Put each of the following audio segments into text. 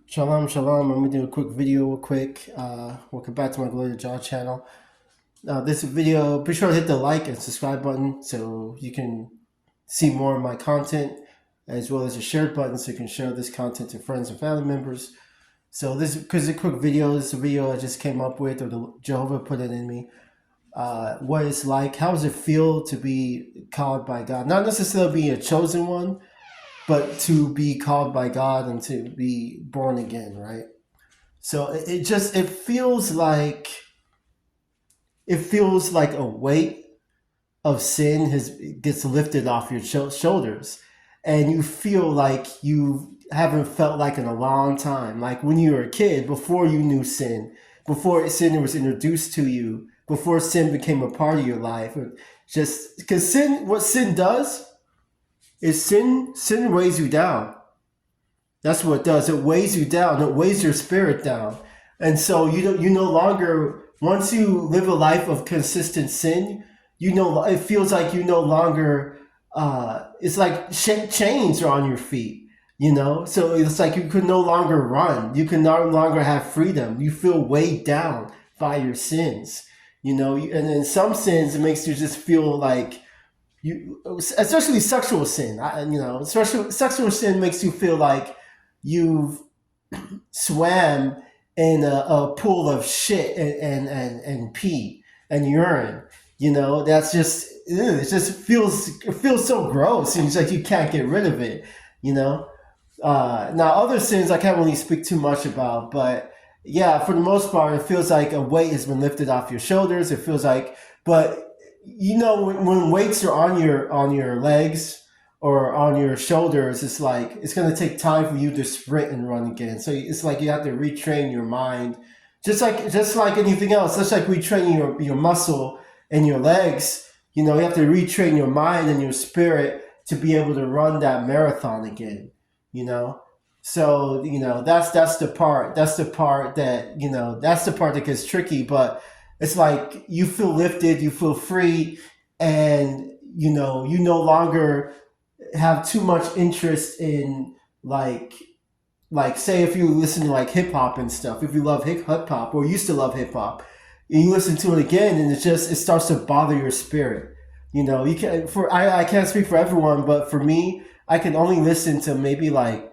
Shalom, shalom. I'm gonna do a quick video real quick. Welcome back to my Glory to Jah channel. This video, be sure to hit the like and subscribe button so you can see more of my content, as well as the share button so you can share this content to friends and family members. So this, because it's a quick video, this is a video I just came up with, or the Jehovah put it in me. What it's like, how does it feel to be called by God? Not necessarily being a chosen one, but to be called by God and to be born again, right? So it feels like a weight of sin gets lifted off your shoulders, and you feel like you haven't felt like in a long time, like when you were a kid, before you knew sin, before sin was introduced to you, before sin became a part of your life. Just because what sin does is sin weighs you down. That's what it does. It weighs you down. It weighs your spirit down. And so you no longer, once you live a life of consistent sin, it feels like you no longer, it's like chains are on your feet, So it's like you can no longer run. You can no longer have freedom. You feel weighed down by your sins, and in some sins, it makes you just feel like, especially sexual sin, especially sexual sin makes you feel like you've swam in a pool of shit and pee and urine. That's just, it feels so gross, and it's like you can't get rid of it. You know. Now other sins I can't really speak too much about, but yeah, for the most part, it feels like a weight has been lifted off your shoulders. It feels like, but when weights are on your legs or on your shoulders, it's like it's going to take time for you to sprint and run again. So it's like you have to retrain your mind, just like anything else. Just like retraining your muscle and your legs. You have to retrain your mind and your spirit to be able to run that marathon again. You know. So that's the part. That's the part that gets tricky. But it's like you feel lifted, you feel free, and you no longer have too much interest in, like say, if you listen to like hip hop and stuff, if you love hip hop or used to love hip hop, and you listen to it again, and it starts to bother your spirit. You can for I can't speak for everyone, but for me, I can only listen to maybe like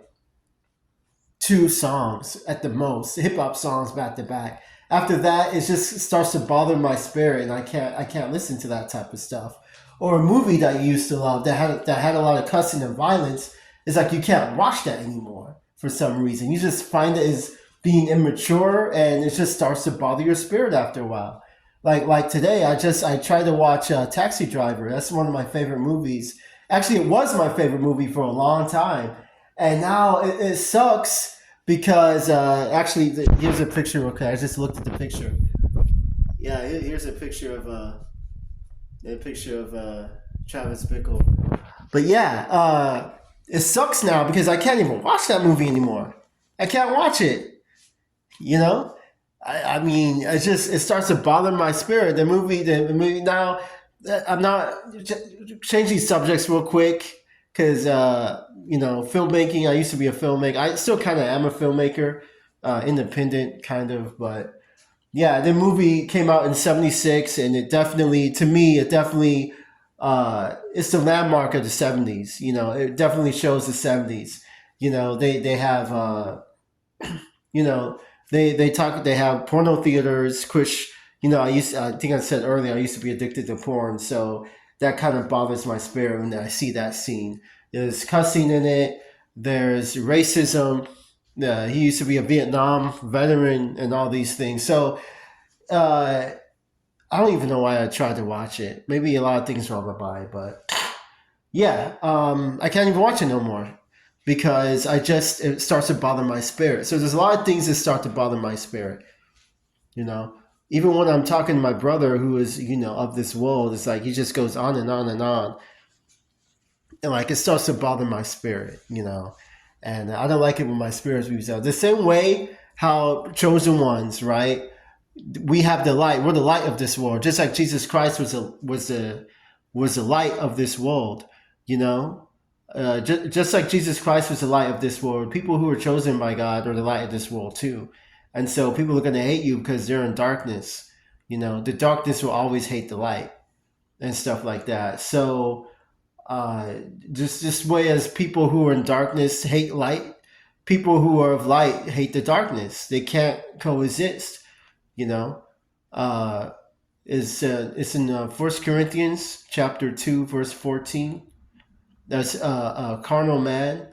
two songs at the most, hip hop songs back to back. After that, it just starts to bother my spirit, and I can't listen to that type of stuff. Or a movie that you used to love that had a lot of cussing and violence, it's like you can't watch that anymore for some reason. You just find it as being immature, and it just starts to bother your spirit after a while. Like today, I tried to watch Taxi Driver. That's one of my favorite movies. Actually, it was my favorite movie for a long time, and now it sucks because actually, here's a picture. Okay, I just looked at the picture. Yeah, here's a picture of Travis Bickle. But yeah, it sucks now because I can't even watch that movie anymore. I can't watch it. You know, I mean, it starts to bother my spirit. The movie now. I'm not changing subjects real quick because filmmaking. I used to be a filmmaker. I still kind of am a filmmaker, independent kind of, but yeah, the movie came out in '76, and to me, it definitely, it's the landmark of the '70s. It definitely shows the '70s. They have, you know, they have porno theaters, which, I think I said earlier, I used to be addicted to porn, so that kind of bothers my spirit when I see that scene. There's cussing in it. There's racism. He used to be a Vietnam veteran and all these things. So uh, I don't even know why I tried to watch it. Maybe a lot of things wrong with my, but yeah, I can't even watch it no more because it starts to bother my spirit. So there's a lot of things that start to bother my spirit. You know, even when I'm talking to my brother who is of this world, it's like he just goes on and on and on, and like it starts to bother my spirit. And I don't like it when my spirit moves out. The same way how chosen ones, right? We have the light. We're the light of this world, just like Jesus Christ was the light of this world. You know, just like Jesus Christ was the light of this world, people who are chosen by God are the light of this world too. And so people are going to hate you because they're in darkness. You know, the darkness will always hate the light and stuff like that. So uh, just this way, as people who are in darkness hate light, people who are of light hate the darkness. They can't coexist. You know, uh, it's in 1 Corinthians chapter 2 verse 14. That's a carnal man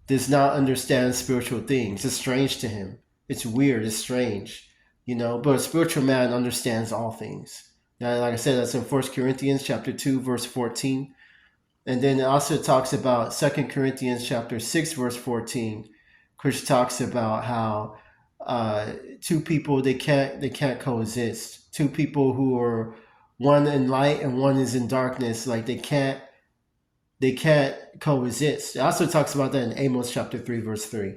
does not understand spiritual things. It's strange to him. It's weird. It's strange, you know. But a spiritual man understands all things. Now, like I said, that's in 1 Corinthians chapter 2 verse 14. And then it also talks about 2 Corinthians chapter 6 verse 14, which talks about how two people they can't coexist. Two people who are one in light and one is in darkness, like they can't coexist. It also talks about that in Amos chapter 3 verse 3.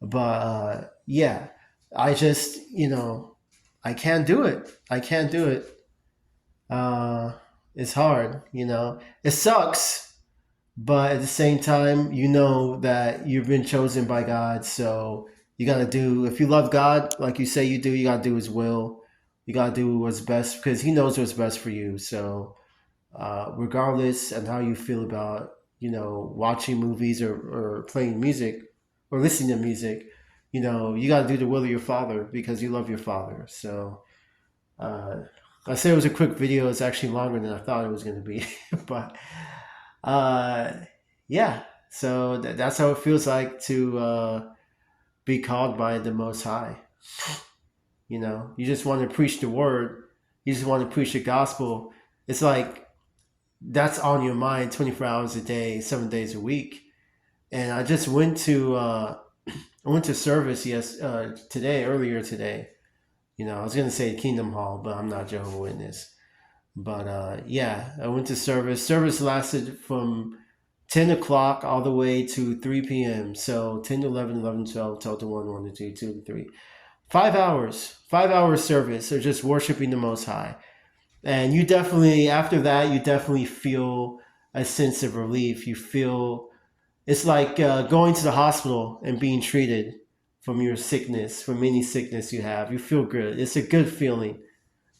But yeah, I just, I can't do it. I can't do it. It's hard, It sucks, but at the same time, you know that you've been chosen by God, so you got to do, if you love God, like you say you do, you got to do His will. You got to do what's best because He knows what's best for you. So, regardless of how you feel about, watching movies or playing music or listening to music, you got to do the will of your Father because you love your Father. So, uh, I said it was a quick video. It's actually longer than I thought it was going to be. But uh, yeah, so that's how it feels like to be called by the Most High. You just want to preach the word. You just want to preach the gospel. It's like that's on your mind 24 hours a day, 7 days a week. And I just went to I went to service earlier today. I was gonna say Kingdom Hall, but I'm not Jehovah's Witness. But yeah, I went to service. Service lasted from 10 o'clock all the way to 3 p.m. So 10 to 11, 11 to 12, 12 to 1, 1 to 2, 2 to 3. 5 hours. 5 hours service. So just worshiping the Most High. And you definitely, after that, you definitely feel a sense of relief. You feel, it's like going to the hospital and being treated from your sickness, from any sickness you have. You feel good. It's a good feeling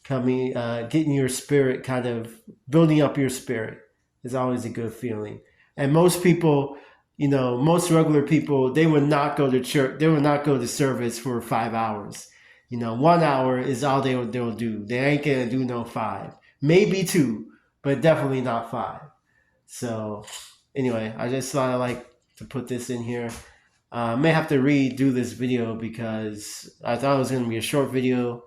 coming, getting your spirit, kind of building up your spirit is always a good feeling. And most people, most regular people, they would not go to church. They would not go to service for 5 hours. 1 hour is all they'll do. They ain't gonna do no 5, maybe 2, but definitely not 5. So anyway, I just thought I'd like to put this in here. I may have to redo this video because I thought it was going to be a short video.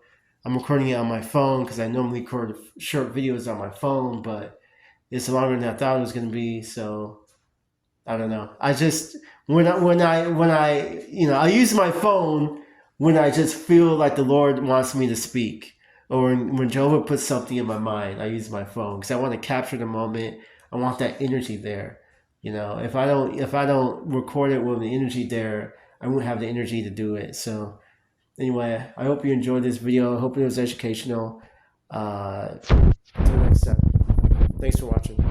I'm recording it on my phone because I normally record short videos on my phone, but it's longer than I thought it was going to be. So I don't know. I just when I I use my phone when I just feel like the Lord wants me to speak, or when Jehovah puts something in my mind, I use my phone because I want to capture the moment. I want that energy there. If I don't record it with the energy there, I won't have the energy to do it. So anyway, I hope you enjoyed this video. I hope it was educational. Until next time. Thanks for watching.